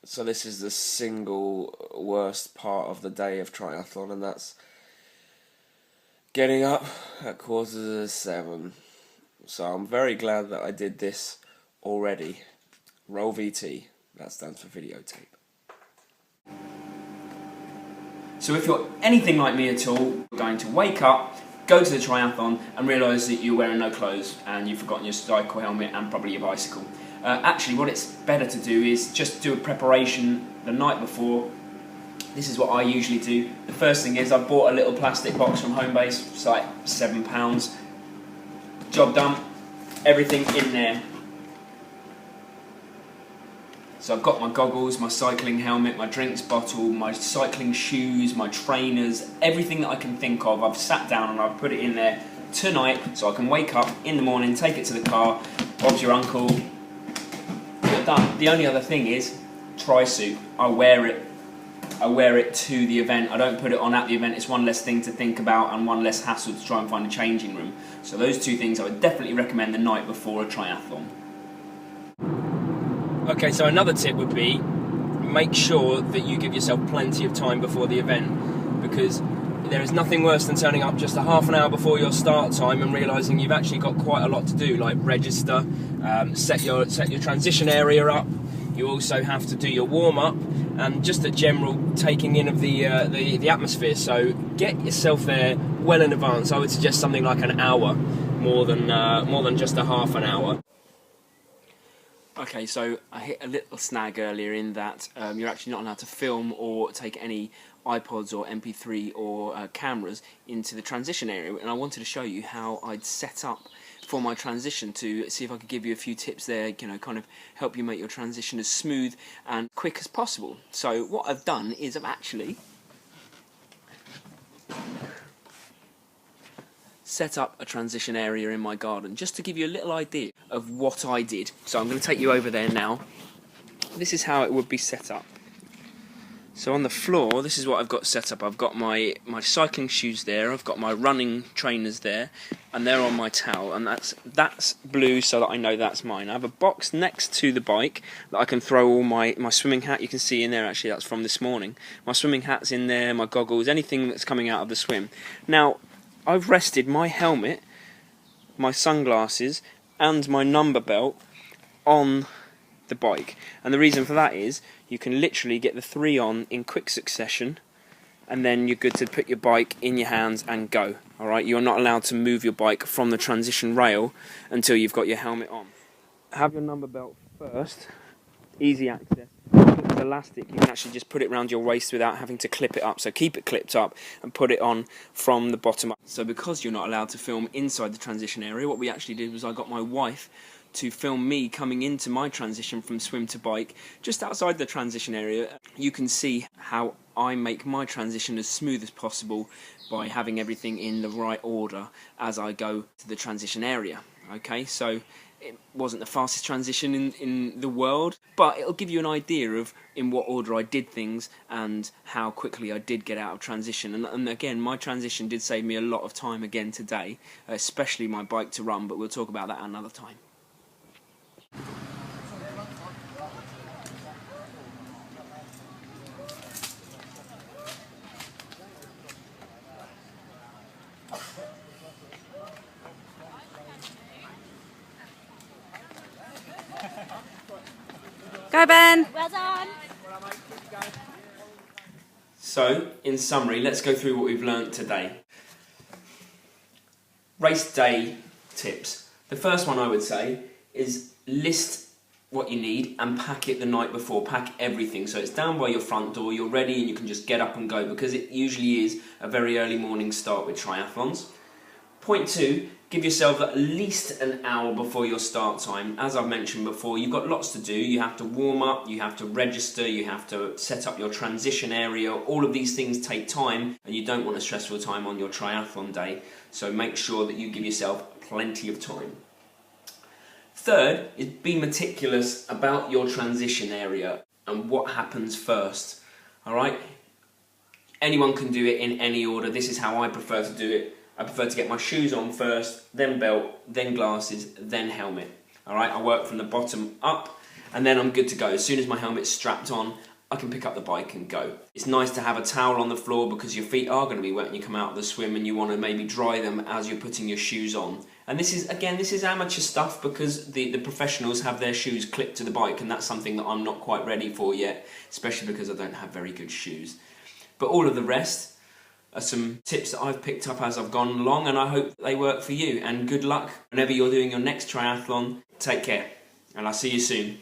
So this is the single worst part of the day of triathlon, and that's getting up at 6:45. So I'm very glad that I did this already. Roll VT, that stands for videotape. So if you're anything like me at all, you're going to wake up, go to the triathlon and realise that you're wearing no clothes and you've forgotten your cycle helmet and probably your bicycle. Actually, what it's better to do is just do a preparation the night before. This is what I usually do. The first thing is I bought a little plastic box from Homebase. It's like £7. Job done. Everything in there. So I've got my goggles, my cycling helmet, my drinks bottle, my cycling shoes, my trainers, everything that I can think of. I've sat down and I've put it in there tonight so I can wake up in the morning, take it to the car, Bob's your uncle. You're done. The only other thing is tri-suit. I wear it to the event. I don't put it on at the event. It's one less thing to think about and one less hassle to try and find a changing room. So those two things I would definitely recommend the night before a triathlon. Okay, so another tip would be make sure that you give yourself plenty of time before the event, because there is nothing worse than turning up just a half an hour before your start time and realising you've actually got quite a lot to do, like register, set your transition area up. You also have to do your warm-up and just a general taking in of the atmosphere. So get yourself there well in advance. I would suggest something like an hour, more than just a half an hour. Okay, so I hit a little snag earlier in that you're actually not allowed to film or take any iPods or MP3 or cameras into the transition area, and I wanted to show you how I'd set up for my transition to see if I could give you a few tips there, you know, kind of help you make your transition as smooth and quick as possible. So what I've done is I've actually set up a transition area in my garden just to give you a little idea of what I did. So I'm going to take you over there now. This is how it would be set up. So on the floor, this is what I've got set up. I've got my cycling shoes there, I've got my running trainers there, and they're on my towel, and that's blue so that I know that's mine. I have a box next to the bike that I can throw all my swimming hat. You can see in there, actually, that's from this morning. My swimming hat's in there, my goggles, anything that's coming out of the swim. Now, I've rested my helmet, my sunglasses, and my number belt on the bike, and the reason for that is you can literally get the three on in quick succession, and then you're good to put your bike in your hands and go. Alright, you're not allowed to move your bike from the transition rail until you've got your helmet on. Have your number belt first, easy access. It's elastic, you can actually just put it around your waist without having to clip it up, so keep it clipped up and put it on from the bottom up. So because you're not allowed to film inside the transition area, what we actually did was I got my wife to film me coming into my transition from swim to bike just outside the transition area. You can see how I make my transition as smooth as possible by having everything in the right order as I go to the transition area. Okay, so it wasn't the fastest transition in the world, but it'll give you an idea of in what order I did things and how quickly I did get out of transition. And again, my transition did save me a lot of time again today, especially my bike to run, but we'll talk about that another time. Go Ben! Well done! So, in summary, let's go through what we've learnt today. Race day tips. The first one I would say is list what you need and pack it the night before. Pack everything so it's down by your front door, you're ready and you can just get up and go, because it usually is a very early morning start with triathlons. Point 2, give yourself at least an hour before your start time. As I've mentioned before, you've got lots to do. You have to warm up, you have to register, you have to set up your transition area. All of these things take time and you don't want a stressful time on your triathlon day. So make sure that you give yourself plenty of time. Third is be meticulous about your transition area and what happens first. Alright? Anyone can do it in any order. This is how I prefer to do it. I prefer to get my shoes on first, then belt, then glasses, then helmet. Alright, I work from the bottom up, and then I'm good to go. As soon as my helmet's strapped on, I can pick up the bike and go. It's nice to have a towel on the floor because your feet are going to be wet when you come out of the swim, and you want to maybe dry them as you're putting your shoes on. And this is amateur stuff, because the professionals have their shoes clipped to the bike, and that's something that I'm not quite ready for yet, especially because I don't have very good shoes. But all of the rest are some tips that I've picked up as I've gone along, and I hope they work for you. And good luck whenever you're doing your next triathlon. Take care, and I'll see you soon.